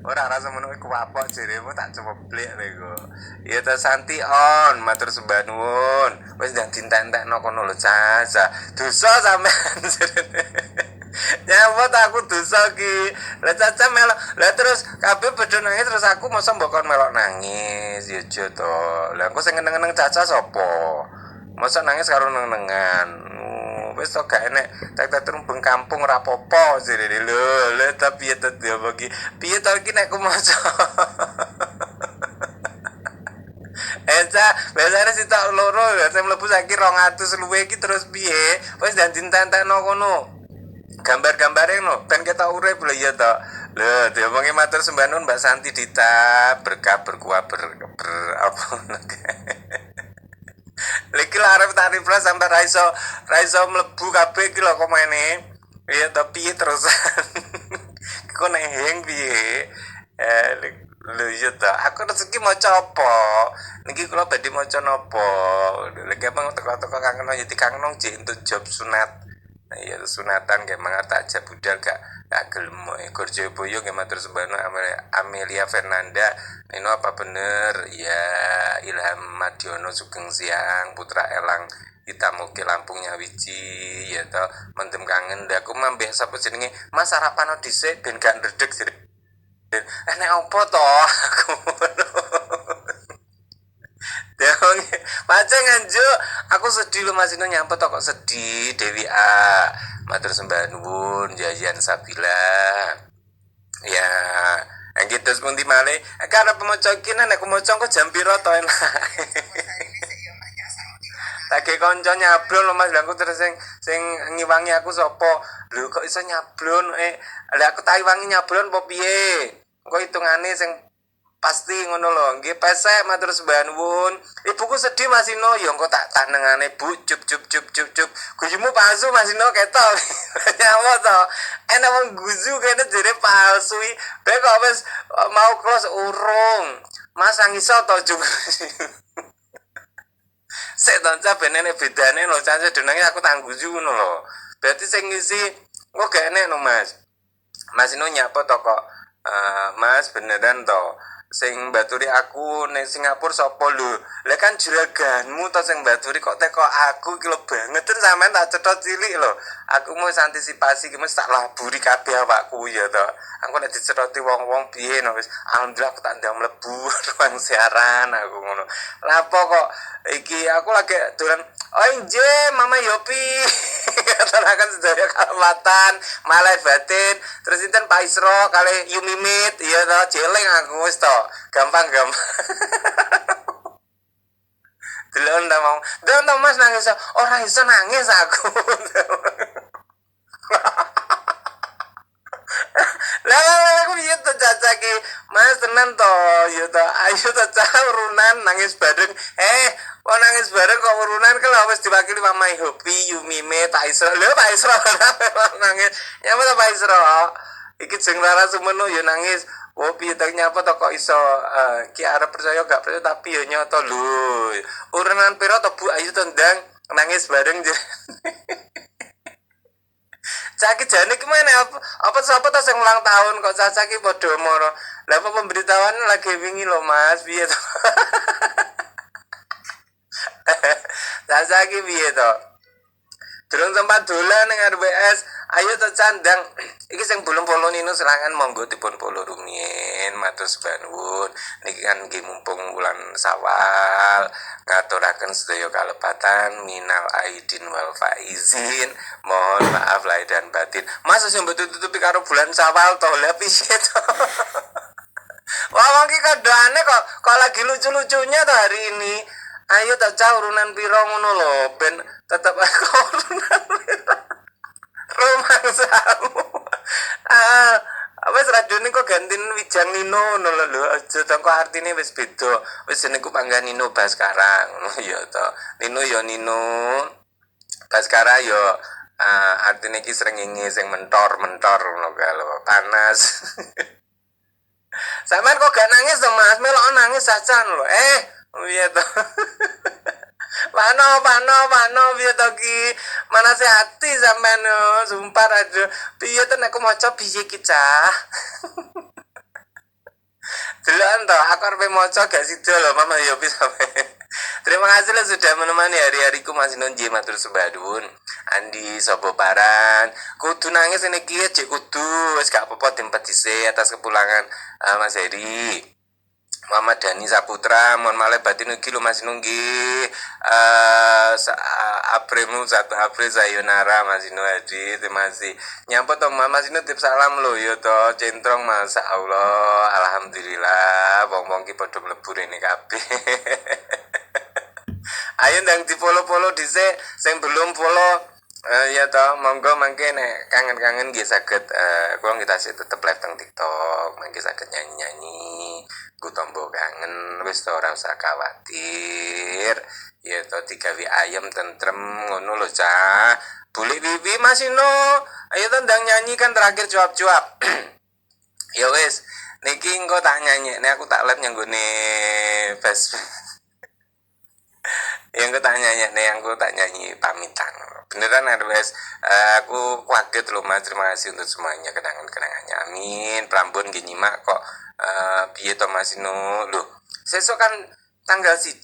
Ora rasa mono iku apa jeremu tak coba blik lego. Ya ta Santi on matur sembah nuwun. Wis ndang dintentekno kono lho Caca. Dosa sampean jerene. Nyapa aku dosa ki. Lah Caca melok. Lah terus kabeh padha nangis terus aku mosok mbok kon melok nangis. Ya aja to. Lah engko sing ngeneng-ngeneng Caca sapa? Mosok nangis karo neng-nengan. Wis to gak enek tak terumbeng kampung ora apa-apa jerene lho tapi ya tadi apa ki piye to iki nek ku maca Eca biasanya sih tak loro ya saya mlebu saiki 200 luwe iki terus piye wis dan dintentekno kono gambar-gambare no ben kita urip lho ya to lho diomongi matur sembah nuwun Mbak Santi Dita berkah berkuah apa Lagi lah arep tak refresh sampai raiso mlebu kabeh iki lho komene. Iya tapi terusan. Kok nek heng piye? Lho iya ta, aku rezeki maca apa? Niki kula badhe maca napa? Lagi emang teko-teko kangen ya dikangen jek entuk job sunat. Nah, iya sunatan kayak mangar tak budal gak gelem Gorjo Boyo nggih matur sembahna Amelia Fernanda ini apa bener ya Ilham Madiono Sugeng Siang Putra Elang Itamuke Lampungnya Wiji ya toh mentem kangen dah aku mambeh sapa jenenge Mas sarapan dhisik ben gak ndredeg sih nek opo toh aku Dewang Paceng anjo aku sedih lu masih nyampe kok sedih Dewi A matur sembah nuwun Jajan Sabila ya yang gitu sepundi malih karena pemaca iki nek aku maca kok jam piro to enak tak kanca nyablon lho Mas lha aku terus sing ngiwangi aku sapa lho kok iso nyablon lha aku tak iwangi nyablon apa piye kok hitungane sing pasti ngono lho nggih pesek matur sembah nuwun ibuku sedih Mas Ino ya engko tak tanengane Bu cup guyumu palsu Mas Ino ketok nyawa to enak wong guzu kene jere palsu bae kok wis mau close urung Mas iso to cup sik to cah benene bedane lho cah denenge aku tak guzu ngono lho berarti sing ngisi kok gak enek no Mas Mas Ino nyapa to kok Mas beneran to sing baturi aku ning Singapura sapa lho lah kan juraganmu to sing baturi kok teko aku iki lho banget sampean tak cethot cilik lho aku mau antisipasi ki mesti tak laburi kabeh awakku ya to aku nek dicethoti wong-wong piye no wis alhamdulillah aku tak ndang mlebu ruang siaran aku ngono lha apa kok iki aku lagi dolan oh inje mama Yopi katanakan sedaya kalawatan malai batin terus inten Pak Isro kali Yumimit iya to jeleng aku wis to gampang delon ta mau delon to Mas nangis ora iso nangis aku lah aku piye to Caca ki Mas tenan to ya to ayo to Caca urunan nangis bareng kok nangis bareng kok urunan kan wis diwakili Mama Hopi Yumime Pak Isro lho Pak Isro nangis ya Pak Isro iki jeng lara semono ya nangis oh piye to nyapa to kok iso ki arep percaya gak percaya tapi ya nyoto lho urunan piro to Bu ayo to ndang nangis bareng Caki jane kemana apa sapa ta sing ulang tahun kok Caca ki padha moro. Lah apa pemberitahuan lagi wingi lho Mas, piye to? Caca ki piye to? Durung sempat dolan ning RWS. Ayo to candang. Iki sing belum follow Nino silakan monggo dipun follow rumiyin. Matur nuwun. Niki kan nggih mumpung wulan Sawal. Ngaturaken sedaya kalepatan minal aidin wal faizin. Mohon maaf lahir dan batin. Mas wis tutupi karo bulan Sawal to. Lah piye to? Wah, iki kadane kok lagi lucu-lucunya tuh hari ini. Ayo tak cah urunan piro ngono lho, ben tetep aku urunan piro. Romangsamu. Wis radone kok gantiin Wijang Nino ngono lho. Aja to kok artine wis beda. Wis jenengku panggan Nino Baskara ngono ya to. Nino ya Nino. Baskara ya artine iki srengenge sing mentor-mentor ngono kae lho. Panas. Sampeyan kok gak nangis to Mas? Melok nangis sajan lho. Piye to? Pano piye to ki? Mana hati sampean sumpah aduh. Piye to nek aku maca piye ki cah? toh, aku arep maca gak sida loh Mama Yopi sampai. Terima kasih loh sudah menemani hari-hariku Mas Nunji matur sembah nuwun. Andi Sobo Paran, kudu nangis ini kia cek kudu, wis gak apa-apa tempatise atas kepulangan Mas Heri. Muhammad Dani Saputra, mohon maaf batin ugi lo Mas Nunggi. Apremu 1 April sayonara Mas Inu Hadi, terima kasih. Nyampe to Mas Inu tip salam lo yo to centrong Masya Allah, alhamdulillah wong-wong ki padha mlebu rene kabeh. Ayo ndang di follow dhisik sing belum follow. Ya toh, monggo mangke nek kangen-kangen nggih saged kula kita sih tetep live teng TikTok, mangke saged nyanyi-nyanyi. Ku tombo kangen wis to ora usah khawatir. Ya toh digawe ayam tentrem ngono lho Cah. Bulik Wiwi Mas Ino. Ayo to ndang nyanyi kan terakhir cuap-cuap. Ya wis, niki engko tak nyanyi. Nek aku tak live nyanggone Facebook. Yang aku tak nyanyi pamitan beneran RWS. Aku kaget loh Mas, terima kasih untuk semuanya kenangan-kenangannya, amin. Prambon gini nyimak kok piye to Mas Ino loh, sesuk kan tanggal 1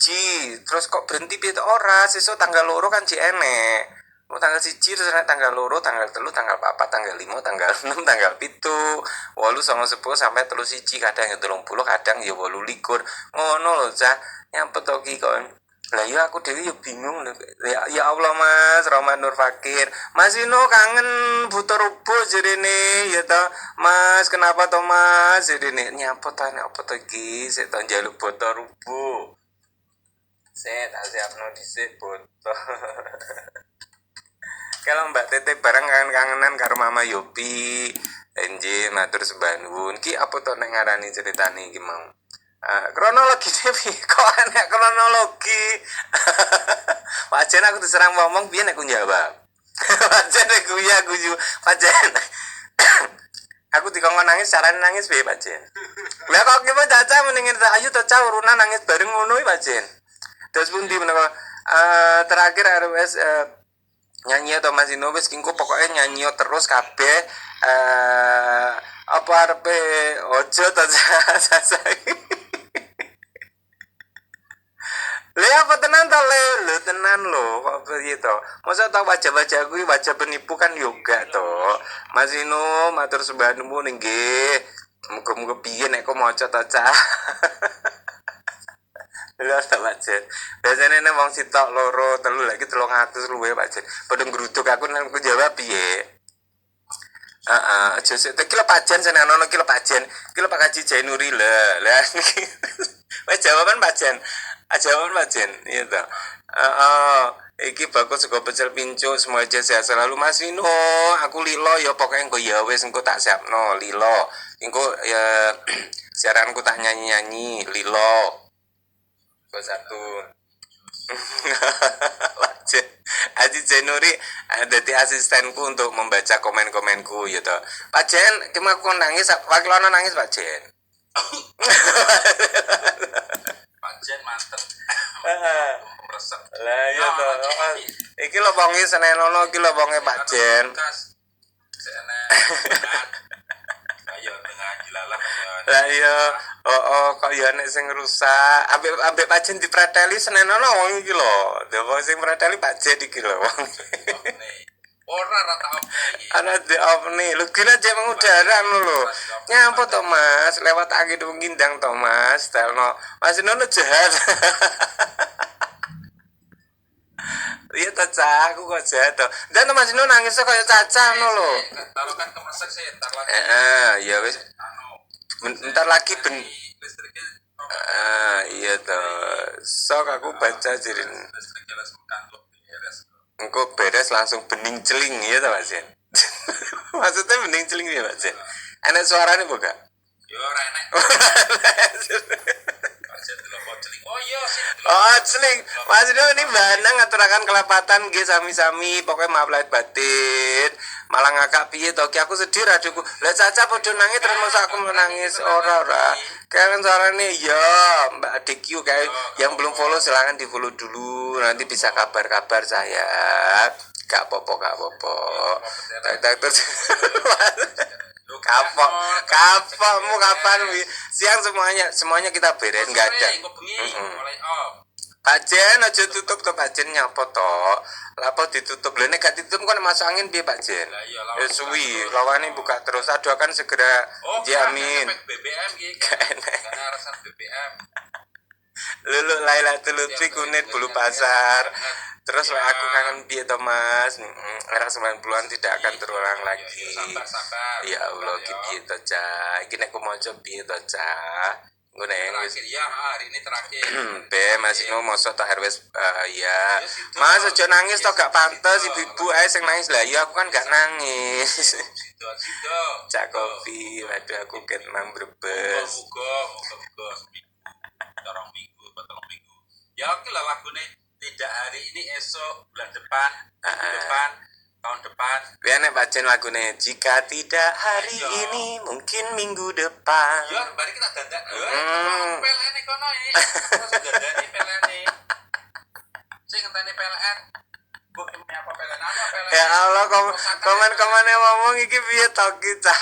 terus kok berhenti piye to ora, sesuk tanggal 2 kan cek enek. Tanggal 1 terus tanggal 2, tanggal 3, tanggal 4, tanggal 5, tanggal 6, tanggal 7, 8, 9, 10 sampai 31 kadang ya 30, kadang ya 28 ngono lho Cah. Nyampe to ki kok. Lah ya aku dewi ya bingung. Ya Allah Mas Roman Nur Fakir, Mas Ino kangen butuh rubuh jerene ya toh Mas, kenapa toh Mas jerene nyapa to nek apa to iki sik to njaluk butuh rubuh. Set asiapno dhisik butuh. Kalau Mbak Tete bareng kangen-kangenan karo Mama Yopi. NJ matur sembah nuwun. Ki apa to nek ngarani ceritane iki mau? Kronologi kok enak kronologi. Pajen aku diserang ngomong piye nek aku jawab. Pajen aku ya guyu. Pajen. Aku dikongkon nangis, carane nangis piye Pajen? Lah kok ki Caca mendingin ayu to Ca urunan nangis bareng ngono iki Pajen. Terus pundi menawa terakhir RWS nyanyi atau Mas Ino wis kingko pokoknya nyanyi terus kabeh apa arepe ojo to Caca. Le apa tenan to le tenan lo kok piye to? Masa tau wajah-wajah kuwi wajah penipu kan yoga to. Mas Ino matur sembah nuwun nggih. Muga-muga piye nek kok maca to Cah. Lha ta Pajen. Biasane nek wong sitok loro telu lagi 300 luwe Pajen. Padha ngruduk aku nang jawab piye? Aja sik kilo Pajen senenono kilo Pajen. Kilo Pak Haji Jainuri lah niki. Wes jawaban Pajen. Jawaban Pajen, iya toh. Iki bagus sego pecel pincu, semua aja sehat selalu Mas Vino. Aku lilo ya pokoknya engko ya wis engko tak siapno lilo. Engko ya siaranku tak nyanyi-nyanyi lilo. Kok satu. Pajen. Haji Jainuri dadi asistenku untuk membaca komen-komenku ya toh. Pajen, cuma aku nangis, wakilono nangis Pajen. Pajen mantep. Resep. Lah iya to. Iki lho wonge senenono iki lho wonge Pak Jen. Sene. Ayo tengah jilalah. Lah iya, kok ya nek sing rusak. Ambek Pak Jen dipreteli senenono wong iki lho. Wong sing preteli Pak Jen iki lho wong. Ora rata oke. Ana di opni. Lho gila jek mengudara lho. Nyampo to Mas, lewat angin ngindang to Mas. Telno. Mas Nono jahat. Iya to Cah, aku kok jahat to. Dan Mas Nono nangis kaya Caca ngono lho. Kalau kan kemesek sih entar lagi. Ya wis. Bentar lagi listriknya. Iya to. Sok aku baca jirin. Listriknya langsung kantuk beres. Engko beres langsung bening celing ya ta Pak Jen. Maksudnya bening celing ya Pak Jen. Enak suaranya kok gak? Yo ora enak. Pajen delok celing. Oh iya sih. Oh celing. Maksudnya ini banang ngaturakan kelepatan nggih sami-sami pokoknya maaf lahir batin. Malah ngakak piye to ki aku sedih raduku. Lah Caca padha nangis terus masa aku menangis ora. Kan suaranya ya Mbak Adikyu kayak yang belum follow silahkan di follow dulu nanti bisa kabar-kabar saya. Gak popo. Tak. Kapokmu kapan siang semuanya kita beres nggak ada. Mulai off. Pak Jen aja tutup to Pak Jen nyapa to. Lapo ditutup lho nek gak ditutup kan masuk angin piye Pak Jen? Lah iya Ya suwi lawane buka terus akan segera jamin. BBM iki. Karena alasan BBM. Lulu Lailatul Lutfi Kunit Bulu Pasar. Terus aku kangen piye to Mas? Era 90-an tidak akan terulang lagi. Sabar. Ya Allah ki piye to Cah? Iki nek aku maca piye to Cah? Ngene Terakhir ya hari ini terakhir. Be masih no mosok tak harus ya. Mas aja nangis to gak pantes ibu-ibu ae sing nangis lah ya aku kan gak nangis. Sido. Cak kopi, waduh aku ket mang brebes. Muga. Dorong minggu, betul minggu. Ya oke lah lagune tidak hari ini esok bulan depan, tahun depan. Biar nek bacaan lagune jika tidak hari ini mungkin minggu depan. Ya bari kita dandan. PLN kono iki. Terus dandani PLN. Sing ngenteni PLN. Bu apa PLN ana PLN. Ya Allah komen-komennya ngomong iki piye to ki Cah?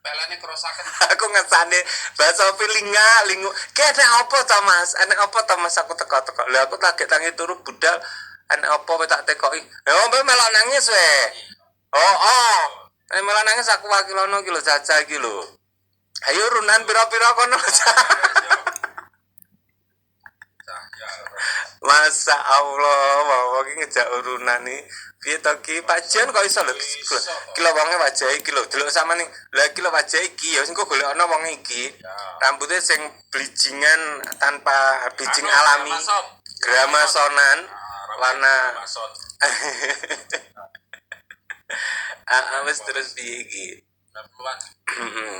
PLN kerusakan. Aku ngesane bahasa lingu. Kayak nek apa to Mas? Nek apa to Mas aku teko-teko. Lha aku tak tangi turu budal. Nek apa kowe tak tekoki. Ya mbok melok nangis we. Oh. Nek melok nangis aku wakilono ki lho Caca iki lho. Ayo runan pira-pira kono. Masa Allah, mau ki ngejak urunan nih. Piye to ki Pak Jen kok iso lho. Ki lho wonge wajah iki lho. Delok samane. Lah ki lho wajah iki ya sing kok golek ana wong iki. Rambutnya sing bleachingan tanpa bleaching alami. Gramasonan warna wis terus piye iki?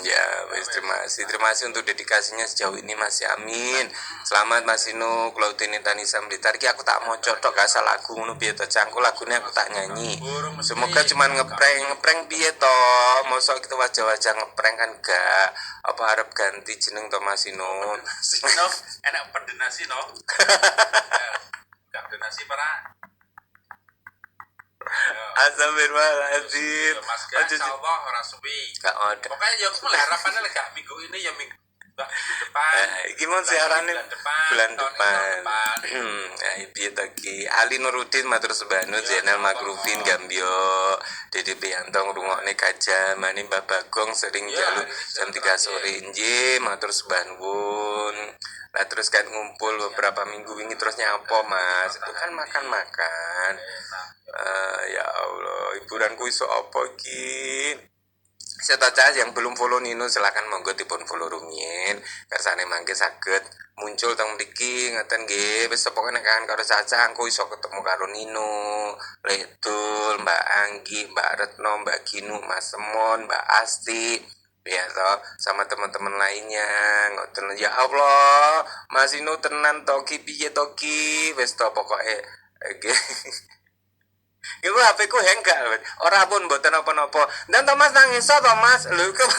Ya, wis terima kasih untuk dedikasinya sejauh ini Mas Amin. Selamat Mas Inu, kalau ini Tanisa Blitar ki aku tak moco tok gak asal lagu ngono piye to cangku lagune aku tak nyanyi. Semoga cuman ngeprank piye to. Mosok kita wajah-wajah ngeprank kan gak. Apa harap ganti jeneng to Mas Inu? Enak pendenasi no. Gak donasi para. Astagfirullahaladzim. Mas Gan, insyaallah ora suwi. Gak ada. Pokoknya ya aku mulai harapannya lek gak minggu ini ya minggu depan. Iki mau siarane bulan depan. Hmm. Piye to ki? Ali Nuruddin matur sebanu Zainal Magrufin Gambio. Dede Pianto ngrungokne kajamane Mbah Bagong sering jalu jam 3 sore nggih matur sebanun. Nah terus kan ngumpul beberapa minggu ini terus nyapa Mas. Itu kan makan-makan. Ya Allah, hiburanku iso apa iki? Setocah yang belum follow Nino silakan monggo dipun follow rumiyin. Kersane mangke saged muncul teng mriki ngeten nggih. Wis pokoke nek kangen karo Caca engko iso ketemu karo Nino, Ledul, Mbak Anggi, Mbak Retno, Mbak Ginu, Mas Semon, Mbak Asti. Ya toh sama teman-teman lainnya ngoten ya Allah Mas Inu tenan toki piye toki wis to pokoke nggih. Iku HP ku hang gak? Ora pun mboten apa-apa. Dan Thomas nangis to Mas. Lho kok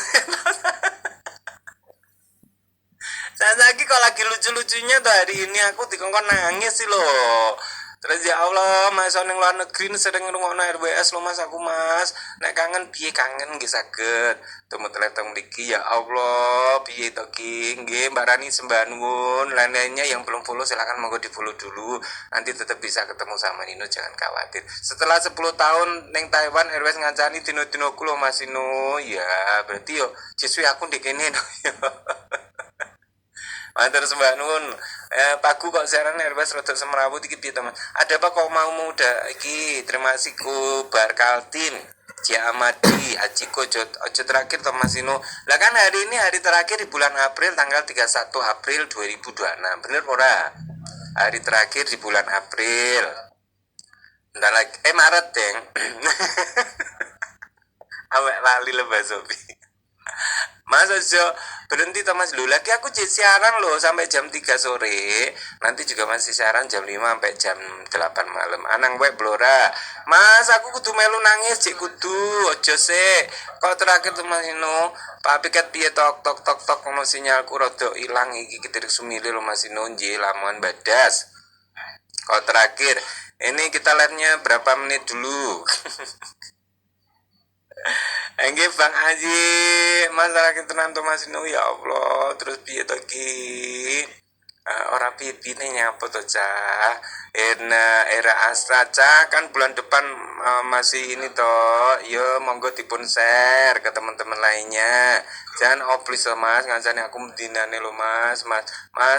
saya lagi kalau lagi lucu-lucunya tuh hari ini aku dikongkon nangis sih loh. Terus ya Allah, Mas ning luar negeri sering ngrungokno RWS lo Mas aku Mas. Nek kangen piye kangen nggih saged. Temu teletong mriki ya Allah, piye to ki? Nggih Mbak Rani sembah nuwun. Lainnya yang belum follow silakan monggo di-follow dulu. Nanti tetap bisa ketemu sama Nino jangan khawatir. Setelah 10 tahun ning Taiwan RWS ngancani dino-dinoku lo Mas Nino. Ya, berarti yo siswi aku ndek kene no. Matur sembah nuwun. Paku kok siaran RWS rada semrawut iki piye to Mas? Ada apa kok mau muda iki? Terima kasih ku Barkaltin, Cia Amadi, Aciko ojo terakhir to Mas Ino. Lah kan hari ini hari terakhir di bulan April tanggal 31 April 2026. Bener ora? Hari terakhir di bulan April. Bentar lagi Maret, Deng. Awek lali lebah Sobi. Mas Ojo berhenti Thomas dulu lagi aku siaran loh sampai jam 3 sore. Nanti juga masih siaran jam 5 sampai jam 8 malam. Anang web blora. Mas aku kudu melu nangis cik kudu. Ojo se. Kok terakhir tuh Mas Ino, Pak piket piye tok ono sinyalku rada ilang iki ketirik sumile lo Mas Ino nggih lamongan badas. Kok terakhir ini kita live-nya berapa menit dulu? Enggak Bang Haji, masalah tenan to Mas Inu ya Allah, terus piye to ki? Orang pipi nih nyapa tuh cah era Astra cah kan bulan depan masih ini toh yo monggo dipun share ke teman-teman lainnya jangan please mas ngancani aku medinane lo mas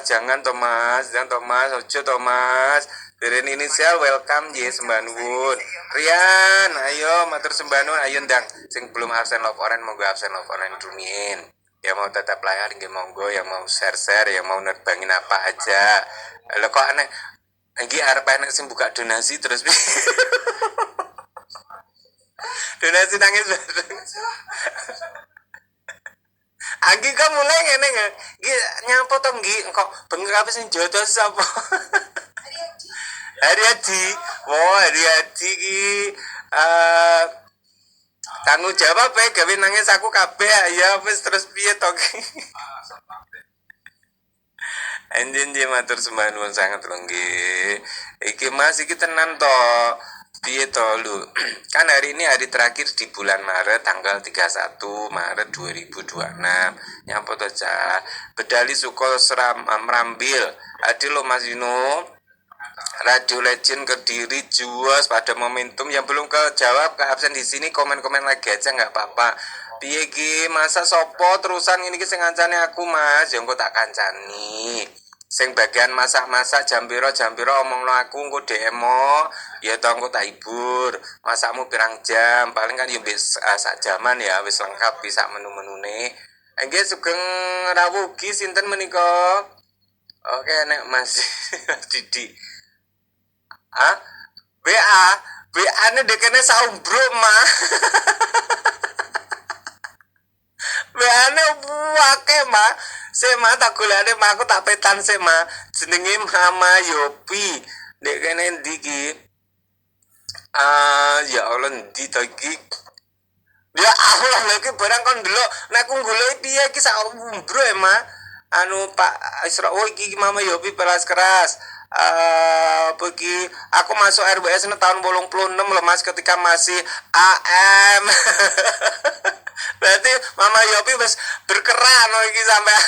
jangan jangan Thomas ojo Thomas dari inisial welcome ye sembah nuwun Rian ayo matur sembah nuwun ayo ndang sing belum absen love oren monggo absen love oren rumiyin yang mau tetap layar nggih monggo yang mau share yang mau nerbangin apa aja lo kok aneh iki arep enek sing buka donasi terus donasi nangis bareng Anggi kok mulai ngene nggak? Gi nyapa to Gi kok bengek apa sing jodoh sapa? Hari Haji. Oh, Hari Haji ki tanggung jawab gawe nangis aku kabeh ya wis terus piye to ki? Anjen matur sembah nuwun sangat lho nggih. Iki Mas iki tenan to. Piye to lu? Kan hari ini hari terakhir di bulan Maret tanggal 31 Maret 2026. Nyapa to Cah? Bedali Suko Seram Merambil. Adil lo Mas Yino. Radio Legend Kediri Juas pada momentum yang belum kejawab ke absen di sini komen-komen lagi aja nggak apa-apa. Piye ki masa sopo terusan ini sing ngancani aku Mas, yang kok tak kancani. Sing bagian masak-masak jambiro omongno aku engko DM ya to engko tak hibur. Masakmu pirang jam? Paling kan yo wis sak jaman ya wis lengkap bisa menu-menune. Nggih sugeng rawuh ki sinten menika? Oke nek Mas Didi. WA ne dekene saumbro mah. WA ne wake mah. Sema tak golekane mah aku tak petan sema jenenge Mama Yopi. Dekene ndi ki? Ya Allah ndi to iki? Ya Allah lagi barang kon delok nek aku golek piye iki saumbro mah. Anu Pak Isra iki Mama Yopi pelas keras. Pergi aku masuk RBS tahun 86 loh Mas ketika masih AM. Berarti Mama Yopi wis berkeran iki sampean.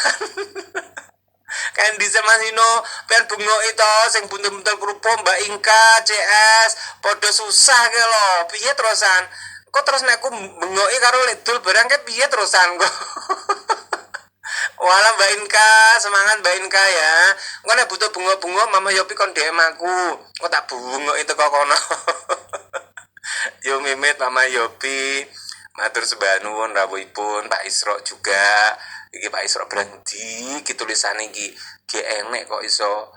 Kan di Semasino pen bungo itu sing buntel-buntel kerupuk Mbak Inka CS podo susah ke lo piye terusan kok terus nek aku bengoki karo ledul barang ke piye terusan kok. Wala Mbak Inka, semangat Mbak Inka ya. Engko nek butuh bunga-bunga Mama Yopi kon DM aku. Kok tak bunga itu kok kono. Yo mimit Mama Yopi. Matur sembah nuwun rawuhipun Pak Isro juga. Iki Pak Isro berhenti iki tulisane iki. Ge enek kok iso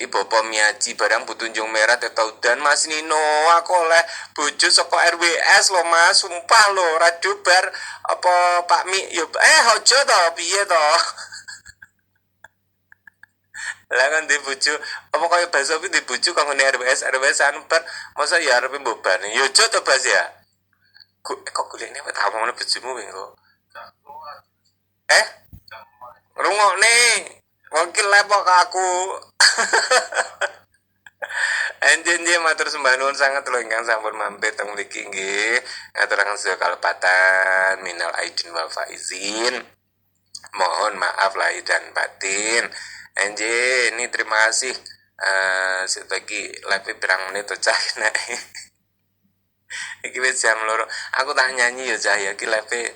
Ibu Miyaji barang butunjung merah tetau dan Mas Nino aku oleh bojo saka RWS lo Mas sumpah lo radio bar apa Pak Mi yo hojo to piye to lah kan di bojo apa kaya bahasa di bojo kanggo RWS anu bar masa ya arep mboban yo ojo to Bas ya kok golekne wet awakmu bojomu engko rungokne wakil lepok aku. Anjen matur sembah nuwun sangat lho ingkang sampun mampir teng mriki nggih. Ngaturaken sedaya kalepatan minal aidin wal faizin. Mohon maaf lahir dan batin. Anjen ini terima kasih. Setagi live pirang menit to cah nek. Iki wis jam 2. Aku tak nyanyi ya cah ya iki live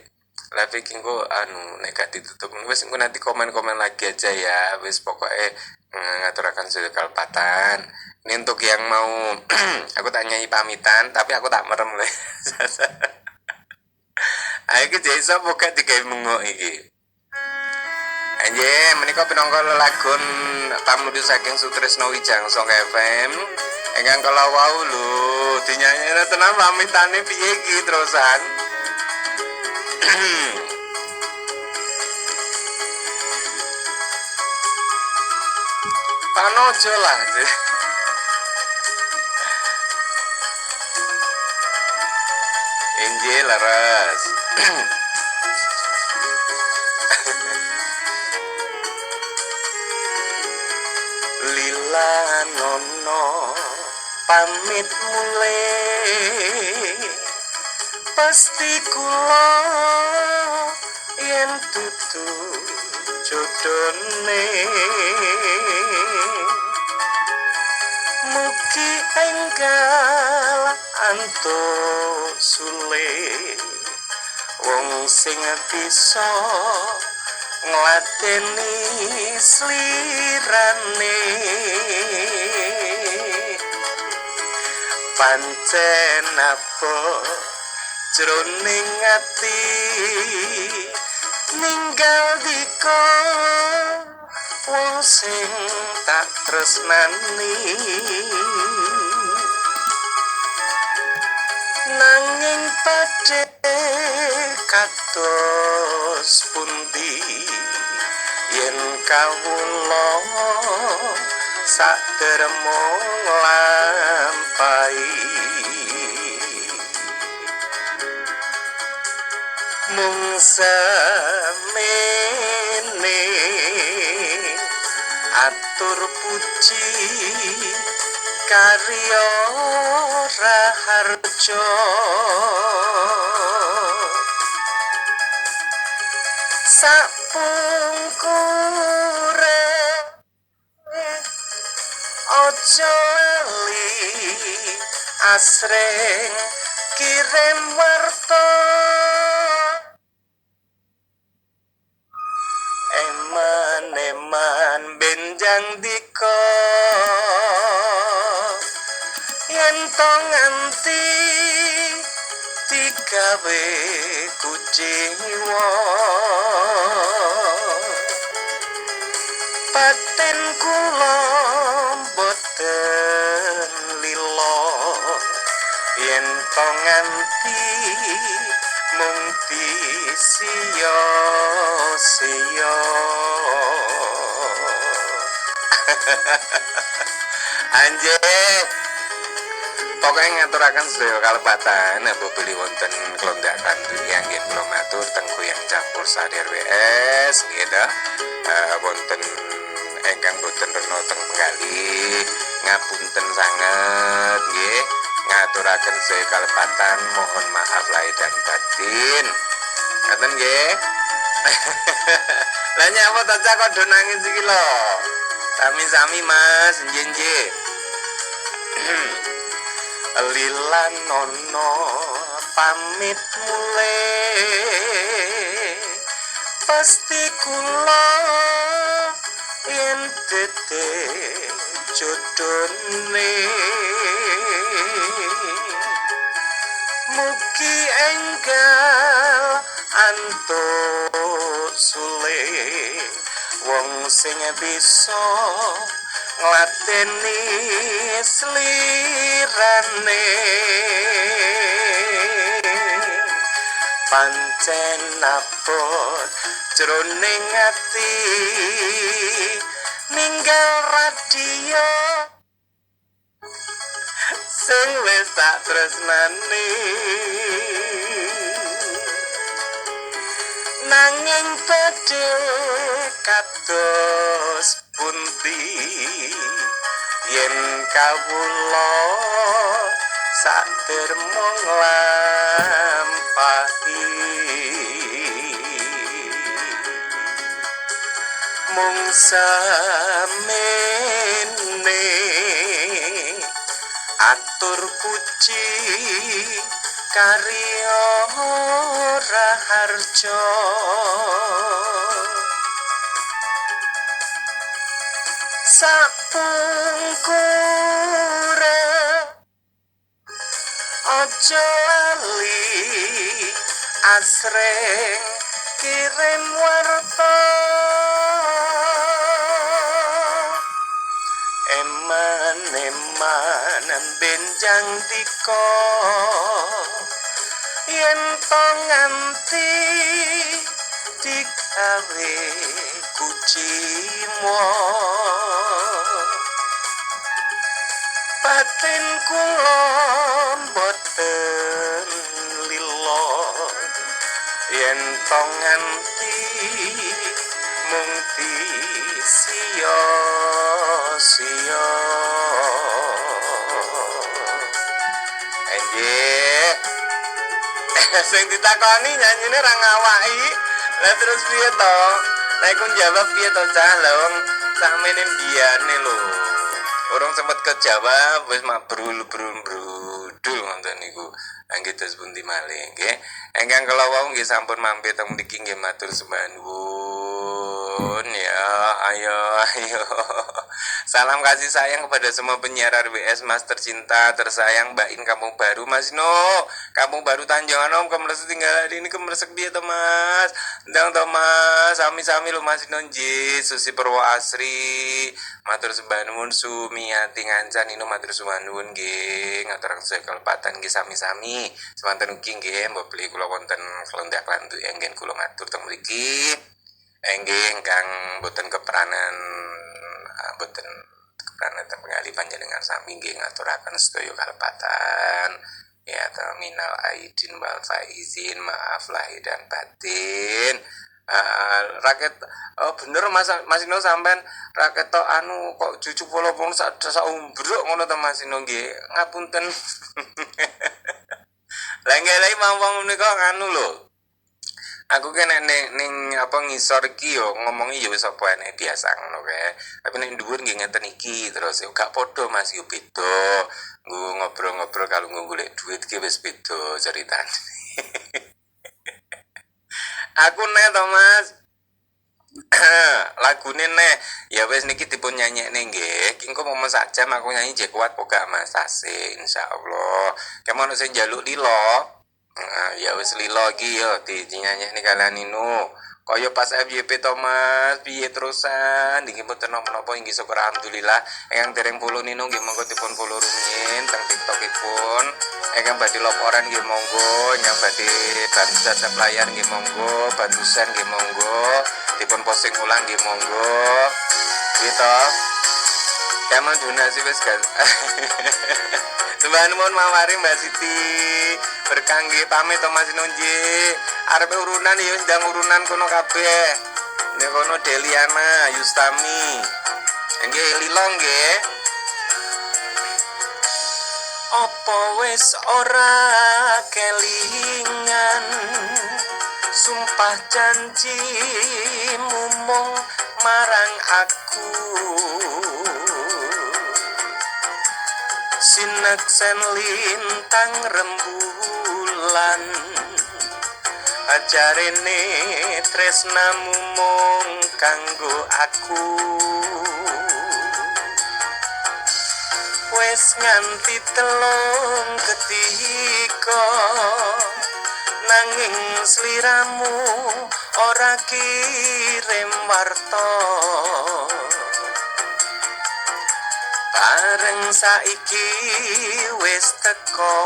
kingko nek gak ditutup wis engko nanti komen-komen lagi aja ya wis pokoknya ngaturakan sedaya kalepatan ini untuk yang mau aku tak nyanyi pamitan tapi aku tak merem le ayo iki iso buka digawe mengok iki anjir menika pinangka lelagon pamudu saking Sutresno Wijang Song FM ingkang kala wau lho dinyanyine tenan pamitane piye iki terusan panojo lah Injil laras lila nono pamit mulai pasti kula yen dudu jodone mugi enggal antuk sule wong sing bisa ngladeni slirane pancen apa jroning ati ninggal dika wong sing tak tresnani nanging padhe kados pundi yen kawula sadermo nglampahi mung semene atur puji karya raharja sapungkure aja lali asring kirim warta eman benjang dika yen to nganti digawe kuciwa paten kula boten lila yen to nganti mung sia-sia anjir pokoknya ngaturaken sedaya kalepatan beli wonten kelondakan yang nggih kula matur tengku yang campur sadar WS nggih wonten ingkang boten rena teng penggali ngapunten sanget nggih ngaturaken sedaya kalepatan mohon maaf lahir dan batin ngaten nggih lah nyapa ta cak kok do nangis iki lho sami-sami Mas nggih lilan nono pamit mule pasti kula yen tete jodone mugi enggal antuk sule wong sing bisa ngladeni slirane pancen apot jroning ati ninggal radio sing wis tak tresnani nanging padhe kados pundi yen kawula sadermo nglampahi mung samene atur puji karya raharja sapungkure aja lali asring kirim warta eman benjang dika yen to nganti digawe kucimo batin kula boten lila yen to nganti mung sia-sia anjir Sing ditakoni nyanyine ra ngawaki. Lah terus piye to? Nek kon jawab piye to cah? Lah wong sakmene mbiyane lho. Orang sempat kejawab wis mabrul brudul ngoten niku. Nggih terus pundi malih nggih. Engkang kala wau nggih sampun mampir teng mriki nggih matur sembah nuwun ya. Ayo. Salam kasih sayang kepada semua penyiar RWS Mas tercinta tersayang Mbak In Kampung Baru Mas No. Kampung Baru Tanjungan Om kemersek tinggal hari ini kemersek piye to Mas? Ndang to Mas, sami-sami lho Mas Nonji, Susi Purwo Asri. Matur sembah nuwun Sumiati ngancan ino matur sembah nuwun nggih. Ngaturang sedaya kelepatan nggih sami-sami. Semanten ugi nggih mbok beli kula wonten Klondak Lantu enggen kula matur teng mriki. Enggih ingkang boten keperanan boten kepranan pengali panjenengan sami nggih ngaturaken sedaya kalepatan. Ya terminal aidin wal faizin, maaf lahir dan batin. Raket bener Mas Ino sampean raket tok anu kok cucu polo-polo sak umbruk ngono to Mas Ino nggih. Ngapunten. Lah nggih mawon menika anu lho. Aku kan ning apa ngisor iki yo ngomongi yo wis apa enek biasa ngono kae. Tapi nek dhuwur nggih ngeten iki terus yo gak padha Mas yo beda. Nggo ngobrol-ngobrol kalau golek duit ki wis beda ceritane. Aku nek to Mas. Lagune nek ya wis niki dipun nyanyekne nggih. Ki engko momen sak jam aku nyanyi jek kuat poga Mas asik insyaallah. Kemono sing njaluk lilo. Ya wis lilo iki yo dinyanyekne kalian inu. Kaya pas FYP to Mas, piye terusan niki mboten napa-napa inggih syukur alhamdulillah. Ingkang dereng follow ninu nggih monggo dipun follow rumiyin teng TikTokipun. Ingkang badhe laporan nggih monggo, ingkang badhe bantu datap layar nggih monggo, bantusan nggih monggo, dipun posting ulang nggih monggo. Gitu. Kamu donasi wis kan. Sembah nuwun mawari Mbak Siti. Berkah nggih pamit to Mas Nunji. Arep urunan ya ndang urunan kono kabeh. Nek kono Deliana, Yustami. Nggih lilo nggih. Apa wis ora kelingan sumpah janji mumung marang aku. Sineksen lintang rembulan ajarene tresnamu mung kanggo aku. Wes nganti telung ketika nanging sliramu ora kirim warta. Bareng saiki wis teko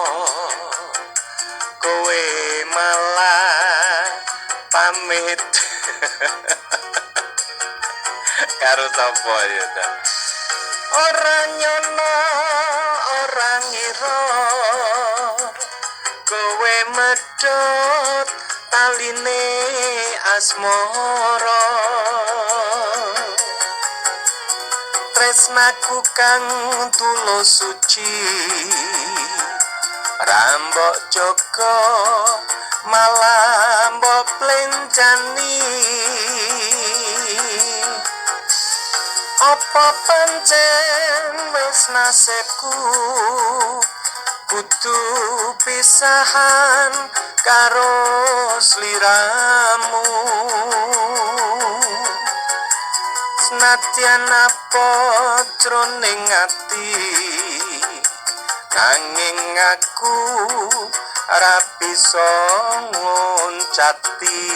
kowe malah pamit karo sapa ya ta. Ora nyono ora ngira kowe medhot taline asmara. Tresnaku kang tulus suci rambok joko malah mbok plencani. Apa pancen wis nasibku kudu pisahan karo sliramu. Senadyan apa jroning ati nanging aku ora bisa ngoncati.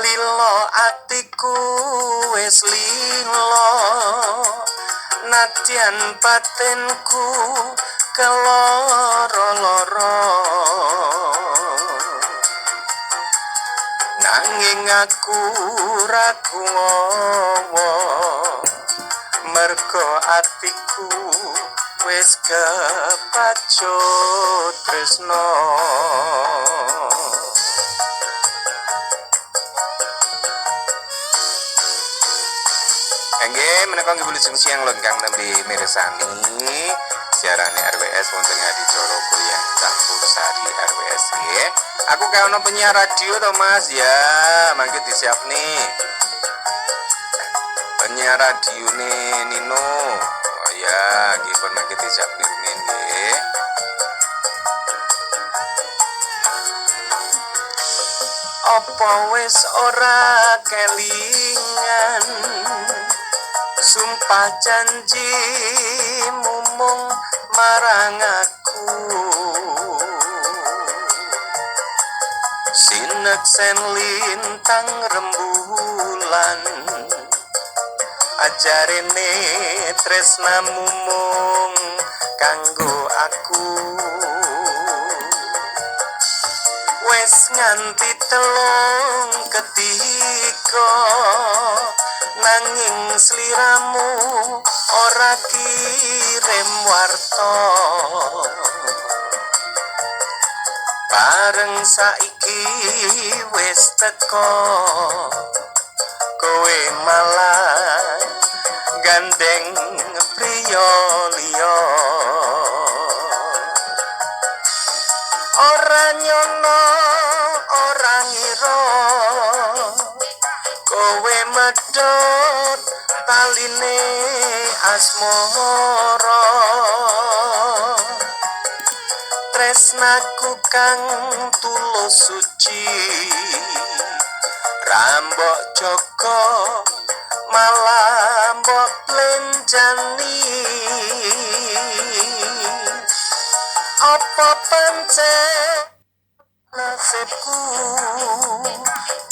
Lilo atiku wis lilo nadyan batinku keloro-loro. Nanging aku ragu ngowo mergo atiku wis kepacut tresno. Nggih menika nggih wilujeng siang lho ingkang nembe mirsani siarane RWS wonten ing Adicara Goyang Campursari RWSG. Aku kayak ono penyiar radio toh Mas ya, mangke disiap nih. Penyiar radio nih Nino. Oh ya, nggih pun mangke disiap nih rumiyin nggih. Apa wis ora kelingan sumpah janji mumung marang aku sineksen lintang rembulan ajarene tresna mumung kanggo aku wes nganti telung ketika nanging sliramu ora kirim warta bareng saiki wes teko kowe malah gandeng priya liya ora nyono ora ngira kowe medhot taline asmara tresnaku kang tulus suci rambok joko malah mbok plenjani apa pancen nasibku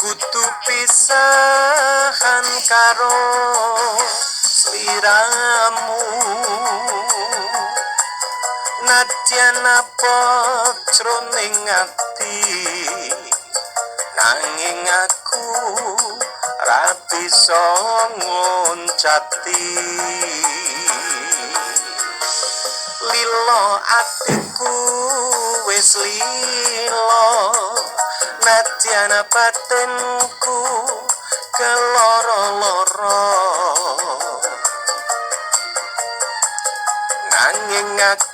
kudu pisahan karo sliramu nadyan apa jroning ati nanging aku ra bisa ngoncati lilo atiku wis lilo nadyan batinku keloro-loro nanging aku